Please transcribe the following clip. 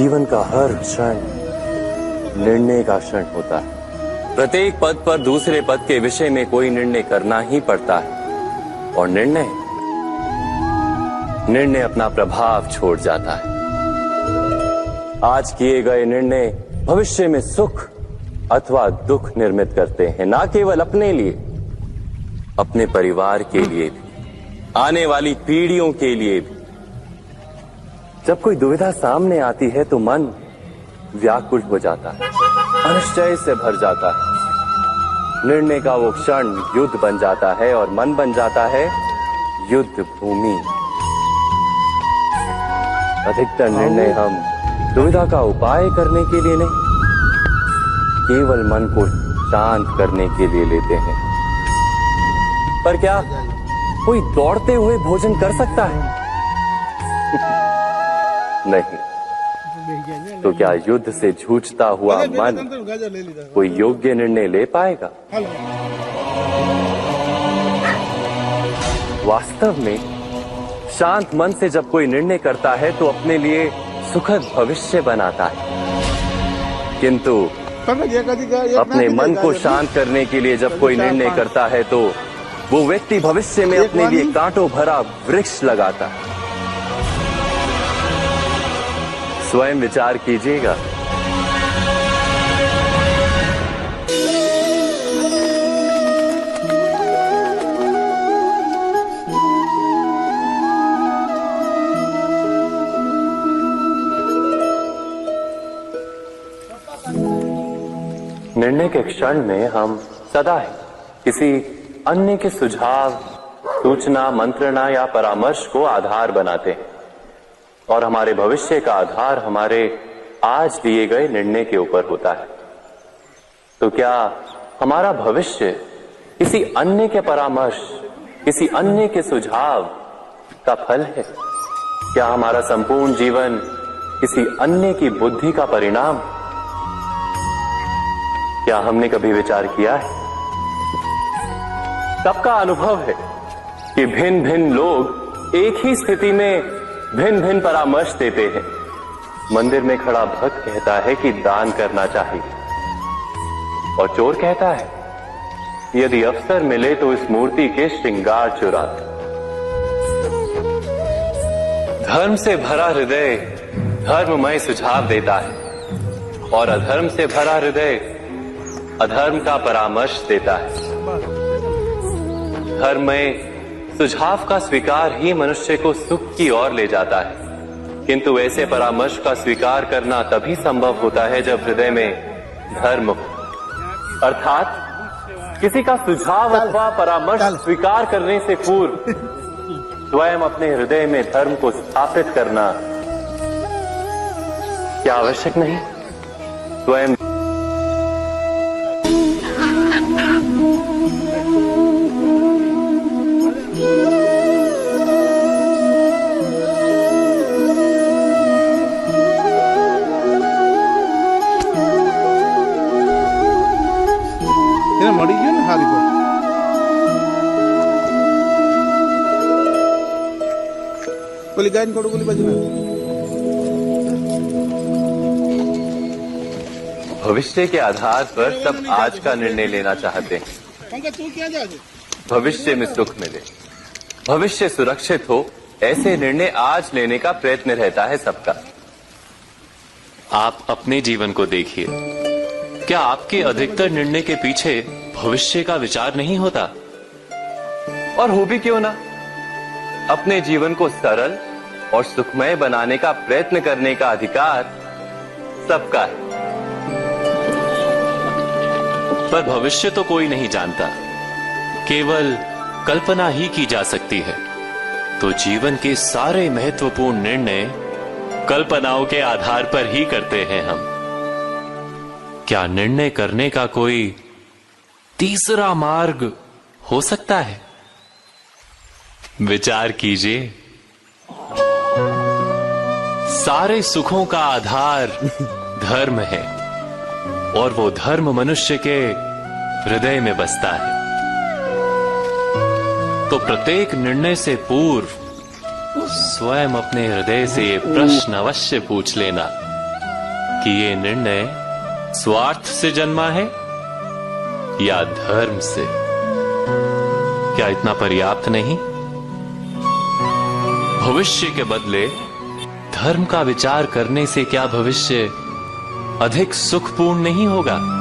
जीवन का हर क्षण निर्णय का क्षण होता है। प्रत्येक पद पर दूसरे पद के विषय में कोई निर्णय करना ही पड़ता है और निर्णय अपना प्रभाव छोड़ जाता है। आज किए गए निर्णय भविष्य में सुख अथवा दुख निर्मित करते हैं, ना केवल अपने लिए, अपने परिवार के लिए भी, आने वाली पीढ़ियों के लिए भी। जब कोई दुविधा सामने आती है तो मन व्याकुल हो जाता है, अनिश्चय से भर जाता है। निर्णय का वो क्षण युद्ध बन जाता है और मन बन जाता है युद्ध भूमि। अधिकतर निर्णय हम दुविधा का उपाय करने के लिए नहीं, केवल मन को शांत करने के लिए लेते हैं। पर क्या कोई दौड़ते हुए भोजन कर सकता है? नहीं। तो क्या युद्ध से जूझता हुआ मन कोई योग्य निर्णय ले पाएगा? वास्तव में शांत मन से जब कोई निर्णय करता है तो अपने लिए सुखद भविष्य बनाता है। किंतु अपने मन को शांत करने के लिए जब कोई निर्णय करता है तो वो व्यक्ति भविष्य में अपने लिए कांटों भरा वृक्ष लगाता है। स्वयं विचार कीजिएगा। निर्णय के क्षण में हम सदा ही किसी अन्य के सुझाव, सूचना, मंत्रणा या परामर्श को आधार बनाते हैं और हमारे भविष्य का आधार हमारे आज लिए गए निर्णय के ऊपर होता है। तो क्या हमारा भविष्य किसी अन्य के परामर्श, किसी अन्य के सुझाव का फल है? क्या हमारा संपूर्ण जीवन किसी अन्य की बुद्धि का परिणाम? क्या हमने कभी विचार किया है? सबका अनुभव है कि भिन्न भिन्न लोग एक ही स्थिति में भिन्न भिन्न परामर्श देते हैं। मंदिर में खड़ा भक्त कहता है कि दान करना चाहिए और चोर कहता है यदि अवसर मिले तो इस मूर्ति के श्रृंगार चुरा दे। धर्म से भरा हृदय धर्ममय सुझाव देता है और अधर्म से भरा हृदय अधर्म का परामर्श देता है। धर्म में सुझाव का स्वीकार ही मनुष्य को सुख की ओर ले जाता है, किंतु ऐसे परामर्श का स्वीकार करना तभी संभव होता है जब हृदय में धर्म हो। अर्थात किसी का सुझाव अथवा परामर्श स्वीकार करने से पूर्व स्वयं अपने हृदय में धर्म को स्थापित करना क्या आवश्यक नहीं? स्वयं मरी गयो ना हारी बोली गायन करो बोली बजना। भविष्य के आधार पर सब आज का निर्णय लेना चाहते हैं। भविष्य में सुख मिले, भविष्य सुरक्षित हो, ऐसे निर्णय आज लेने का प्रयत्न रहता है सबका। आप अपने जीवन को देखिए, क्या आपके अधिकतर निर्णय के पीछे भविष्य का विचार नहीं होता? और हो भी क्यों ना, अपने जीवन को सरल और सुखमय बनाने का प्रयत्न करने का अधिकार सबका है। पर भविष्य तो कोई नहीं जानता, केवल कल्पना ही की जा सकती है। तो जीवन के सारे महत्वपूर्ण निर्णय कल्पनाओं के आधार पर ही करते हैं हम। क्या निर्णय करने का कोई तीसरा मार्ग हो सकता है? विचार कीजिए। सारे सुखों का आधार धर्म है और वो धर्म मनुष्य के हृदय में बसता है। तो प्रत्येक निर्णय से पूर्व स्वयं अपने हृदय से ये प्रश्न अवश्य पूछ लेना कि ये निर्णय स्वार्थ से जन्मा है या धर्म से? क्या इतना पर्याप्त नहीं? भविष्य के बदले धर्म का विचार करने से क्या भविष्य अधिक सुखपूर्ण नहीं होगा?